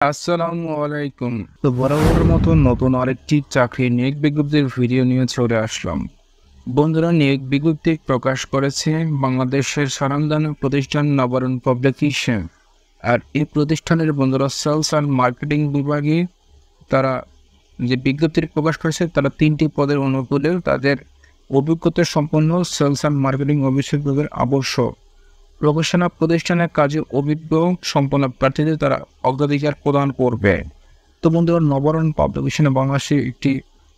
আসসালামু আলাইকুম। তো বরাবরের মতো নতুন আরেকটি চাকরি নিয়োগ বিজ্ঞপ্তির ভিডিও নিয়ে চলে আসলাম। বন্ধুরা, নিয়োগ বিজ্ঞপ্তি প্রকাশ করেছে বাংলাদেশের স্বনামধন্য প্রতিষ্ঠান নবারুণ পাবলিকেশন। আর এই প্রতিষ্ঠানের বন্ধুরা সেলস অ্যান্ড মার্কেটিং বিভাগে তারা যে বিজ্ঞপ্তি প্রকাশ করেছে তারা 3টি পদের অনুকূলে তাদের অভিজ্ঞতা সম্পন্ন সেলস অ্যান্ড মার্কেটিং অফিসার বিভাগের আবশ্যক। প্রকাশনা প্রতিষ্ঠানের কাজে অভিজ্ঞ সম্পন্ন প্রার্থীদের তারা অগ্রাধিকার প্রদান করবে। তো বন্ধুরা, নবারুণ পাবলিকেশনে বাংলাদেশের একটি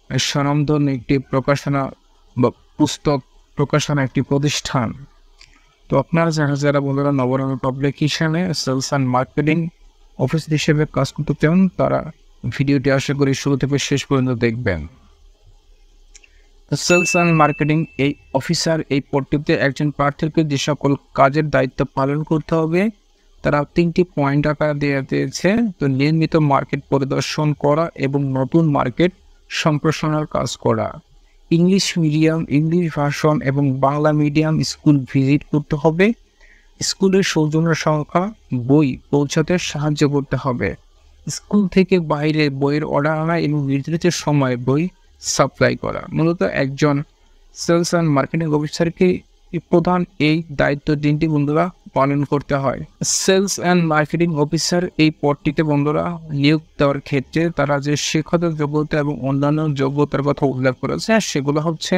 স্বনামধন্য একটি প্রকাশনা বা পুস্তক প্রকাশনা একটি প্রতিষ্ঠান। তো আপনারা যারা বন্ধুরা নবারুণ পাবলিকেশনে সেলস অ্যান্ড মার্কেটিং অফিস হিসেবে কাজ করতে চান তারা ভিডিওটি আশা করি শুরু থেকে শেষ পর্যন্ত দেখবেন। সেলস অ্যান্ড মার্কেটিং এই অফিসার এই পদটিতে একজন প্রার্থীকে যে সকল কাজের দায়িত্ব পালন করতে হবে তারা 3টি পয়েন্ট আকারে দেওয়া দিয়েছে। তো নিয়মিত মার্কেট পরিদর্শন করা এবং নতুন মার্কেট সম্প্রসারণের কাজ করা, ইংলিশ মিডিয়াম ইংলিশ ভার্সন এবং বাংলা মিডিয়াম স্কুল ভিজিট করতে হবে, স্কুলের সৌজন্য সংখ্যা বই পৌঁছাতে সাহায্য করতে হবে, স্কুল থেকে বাইরে বইয়ের অর্ডার আনা এবং নির্ধারিত সময়ে বই সাপ্লাই করা। মূলত একজন সেলস অ্যান্ড মার্কেটিং অফিসারকে প্রধান এই দায়িত্ব 3টি বন্ধুরা পালন করতে হয়। সেলস অ্যান্ড মার্কেটিং অফিসার এই পদটিতে বন্ধুরা নিয়োগ দেওয়ার ক্ষেত্রে তারা যে শিক্ষাগত যোগ্যতা এবং অন্যান্য যোগ্যতার কথা উল্লেখ করেছে সেগুলো হচ্ছে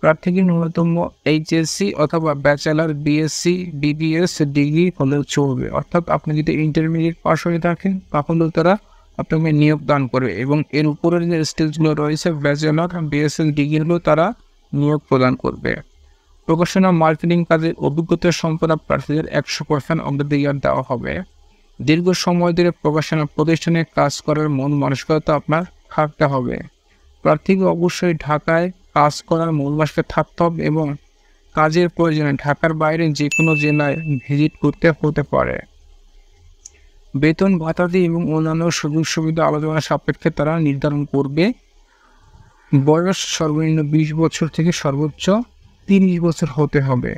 প্রার্থীকে ন্যূনতম এইচএসসি অথবা ব্যাচেলার, বিএসসি, বিবিএস ডিগ্রি হলেও চলবে। অর্থাৎ আপনি যদি ইন্টারমিডিয়েট পাস হয়ে থাকেন তাহলেও তারা আপনাকে নিয়োগ দান করবে এবং এর উপরের যে স্টেজগুলো রয়েছে ব্যাচেলার, বিএসসি ডিগ্রি হলেও তারা নিয়োগ প্রদান করবে। প্রকাশনা মার্কেটিং কাজের অভিজ্ঞতা সম্পন্ন প্রার্থীদের 100% অগ্রাধিকার দেওয়া হবে। দীর্ঘ সময় ধরে প্রকাশনা প্রতিষ্ঠানে কাজ করার মন মানসিকতা আপনার থাকতে হবে। প্রার্থীকে অবশ্যই ঢাকায় কাজ করার মন মানসিকতা থাকতে হবে এবং কাজের প্রয়োজনে ঢাকার বাইরে যে কোনো জেলায় ভিজিট করতে হতে পারে। বেতন ভাতাদি এবং অন্যান্য সুযোগ সুবিধা আলোচনা সাপেক্ষে তারা নির্ধারণ করবে। বয়স সর্বনিম্ন 20 বছর থেকে সর্বোচ্চ 30 বছর হতে হবে।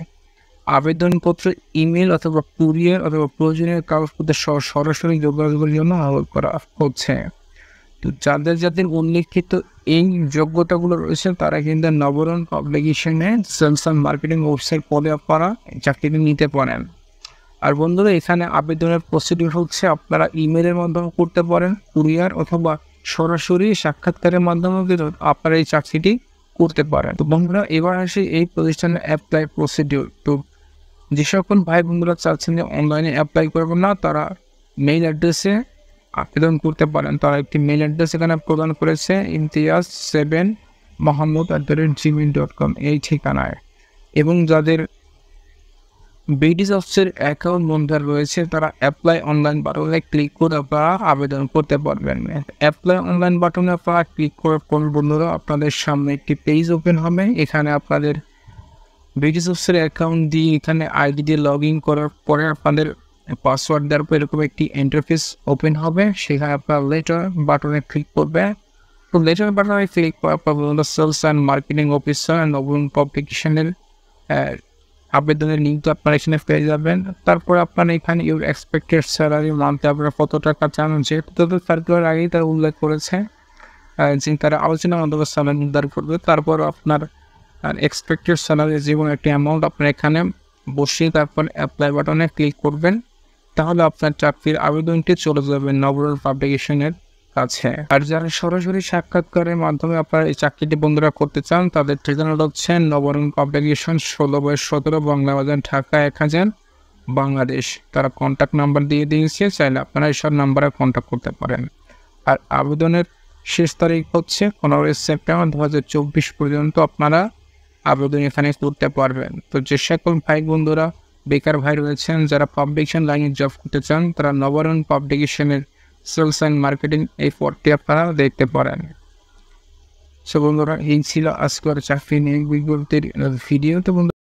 আবেদনপত্র ইমেল অথবা কুরিয়ার অথবা প্রয়োজনীয় কাগজপত্র সহ সরাসরি যোগাযোগের জন্য আহ্বান করা হচ্ছে। তো যাদের উল্লেখিত এই যোগ্যতাগুলো রয়েছে তারা কিন্তু নবারুণ পাবলিকেশনে সেলস অ্যান্ড মার্কেটিং অফিসার পদে আপনারা চাকরিটি নিতে পারেন। আর বন্ধুরা, এখানে আবেদনের প্রসিডিউর হচ্ছে আপনারা ইমেলের মাধ্যমে করতে পারেন, কুরিয়ার অথবা সরাসরি সাক্ষাৎকারের মাধ্যমে কিন্তু আপনারা এই চাকরিটি করতে পারেন। তো বন্ধুরা, এবার আসি এই প্রতিষ্ঠানের অ্যাপ্লাই প্রসিডিউর। তো যে সকল ভাই বন্ধুরা চাচ্ছেন যে অনলাইনে অ্যাপ্লাই করবেন না তারা মেইল অ্যাড্রেসে আবেদন করতে পারেন। তারা একটি মেইল অ্যাড্রেস এখানে প্রদান করেছে imtiaz7mahmood@gmail.com এই ঠিকানায়। এবং যাদের বিডিস অফিসের অ্যাকাউন্ট বন্ধ রয়েছে তারা অ্যাপ্লাই অনলাইন বাটনে ক্লিক করে আপনারা আবেদন করতে পারবেন। অ্যাপ্লাই অনলাইন বাটনে আপনারা ক্লিক করার পর বন্ধুরা আপনাদের সামনে একটি পেজ ওপেন হবে। এখানে আপনাদের বিডিস অফিসের অ্যাকাউন্ট দিয়ে এখানে আইডি দিয়ে লগ ইন করার পরে আপনাদের পাসওয়ার্ড দেওয়ার পর এরকম একটি ইন্টারফেস ওপেন হবে। সেখানে আপনার লেটার বাটনে ক্লিক করবে। তো লেটার বাটনে ক্লিক করার পর sales and marketing officer Nabarun পাবলিকেশনের আবেদনের লিঙ্ক তো আপনারা এখানে পেয়ে যাবেন। তারপর আপনারা এখানে ইউর এক্সপেক্টেড স্যালারি মান্থে আপনারা কত টাকা চান যেহেতু সার্কুলার আগেই তারা উল্লেখ করেছে যে তারা আলোচনার মাধ্যমে স্যালারি নির্ধারণ করবে। তারপর আপনার এক্সপেক্টেড স্যালারি যেমন একটি অ্যামাউন্ট আপনার এখানে বসিয়ে তারপর অ্যাপ্লাই বাটনে ক্লিক করবেন। তাহলে আপনার চাকরির আবেদনটি চলে যাবে নবারুণ পাবলিকেশনের কাছে। আর যারা সরাসরি সাক্ষাৎকারের মাধ্যমে আপনারা এই চাকরিটি বন্ধুরা করতে চান তাদের ঠিকানা হচ্ছে নবারুণ পাবলিকেশন 16/17 বাংলা বাজার, ঢাকা 1000, বাংলাদেশ। তারা কন্ট্যাক্ট নাম্বার দিয়ে দিয়েছে, চাইলে আপনারা এইসব নাম্বারে কন্ট্যাক্ট করতে পারেন। আর আবেদনের শেষ তারিখ হচ্ছে 15 সেপ্টেম্বর 2024 পর্যন্ত আপনারা আবেদন এখানে করতে পারবেন। তো যে সকল ভাই বন্ধুরা বেকার ভাই রয়েছেন যারা পাবলিকেশন লাইনে জব করতে চান তারা নবারুণ পাবলিকেশনের সেলস অ্যান্ড মার্কেটিং এই পদটি আপনারা দেখতে পারেন। সো বন্ধুরা, এই ছিল আজকের চাকরি নিয়োগ বিজ্ঞপ্তির ভিডিও। তো বন্ধুরা